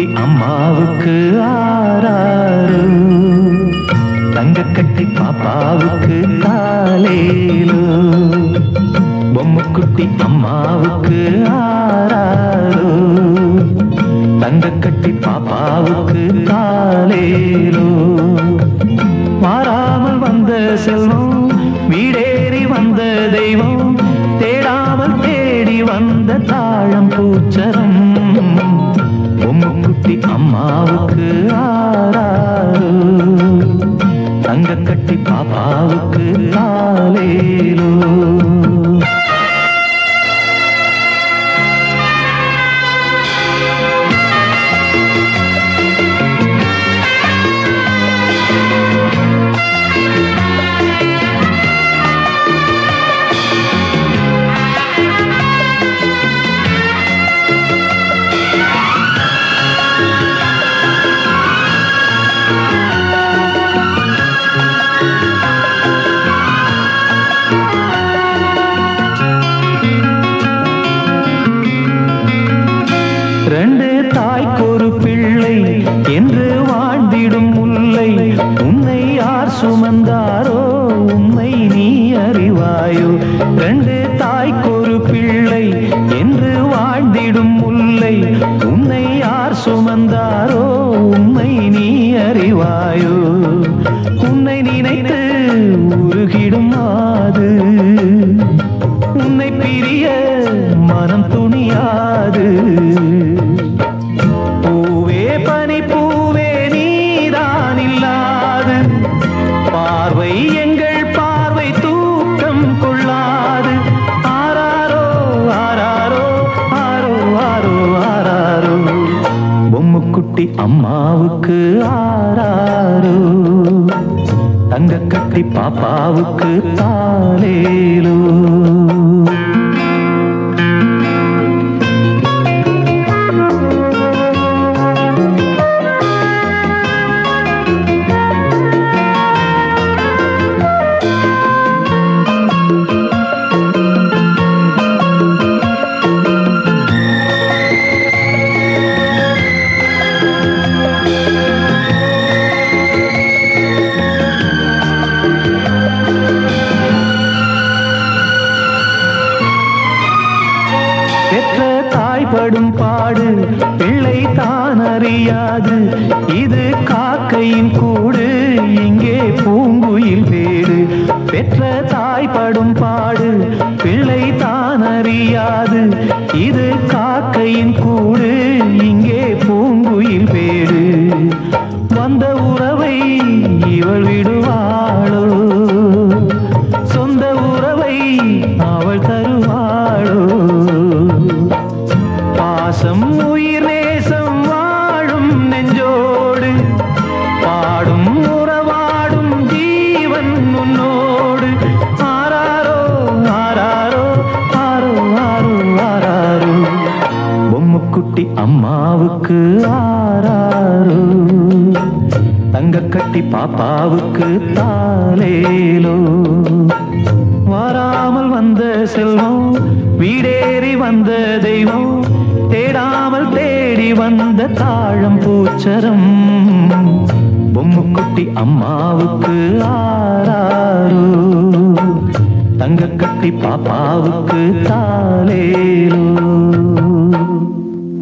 பொம்முக்குட்டி அம்மாவுக்கு ஆராரு, தங்கக்கட்டி பாப்பாவுக்கு தாலேலோ. பொம்முக்குட்டி அம்மாவுக்கு ஆராரு, தங்கக்கட்டி பாப்பாவுக்கு தாலேலோ. மாறாமல் வந்த செல்வம், வீடேறி வந்த தெய்வம், தேடாமல் தேடி வந்த தாழம் பூச்சரம். பொம்முக்குட்டி அம்மாவுக்கு ஆராரு, தங்கக்கட்டி பாப்பாவுக்கு தாலேலோ. ரெண்டு தாய்க்கொரு பிள்ளை என்று வாழ்ந்திடும் முல்லை, உன்னை யார் சுமந்தாரோ உண்மை நீ அறிவாயோ. ரெண்டு தாய்க்கொரு பிள்ளை என்று வாழ்ந்திடும் முல்லை, உன்னை யார் சுமந்தாரோ உண்மை நீ அறிவாயோ. உன்னை நினைத்து உருகிடும் மாது, உன்னை பிரிய மனம் துணியாது. பூவே பனி பூவே நீதான் இல்லாது, பார்வை எங்கள் பார்வை தூக்கம் கொள்ளாது. ஆராரோ ஆராரோ ஆரோ ஆரோ ஆராரோ, பொம்முக்குட்டி அம்மாவுக்கு ஆராரோ, தங்கக்கட்டி பாப்பாவுக்கு தாலேலோ. பெற்ற தாய்படும் பாடு பிள்ளை தான் அறியாது, இது காக்கையின் கூடு இங்கே பூங்குயில் வீடு. பெற்ற தாய்படும் பாடு பிள்ளை தான் அறியாது, இது காக்கையின் கூடு இங்கே பூங்குயில் வீடு. வந்த உறவை இவள் விடுவாளோ, சொந்த உறவை அவள் தருவாளோ. பாசம் உயிர் நேசம் வாழும் நெஞ்சோடு, பாடும் உறவாடும் ஜீவன் உன்னோடு. ஆராரோ ஆராரோ ஆரோ ஆரோ ஆராரோ, பொம்முக்குட்டி அம்மாவுக்கு ஆராரோ, தங்கக்கட்டி பாப்பாவுக்கு தாலேலோ. வாராமல் வந்த செல்வம், வீடேறி வந்த தெய்வம், தேடாமல் தேடி வந்த தாழம் பூச்சரம். பொம்முக்குட்டி அம்மாவுக்கு ஆராரோ, தங்கக்கட்டி பாப்பாவுக்கு தாலேலோ.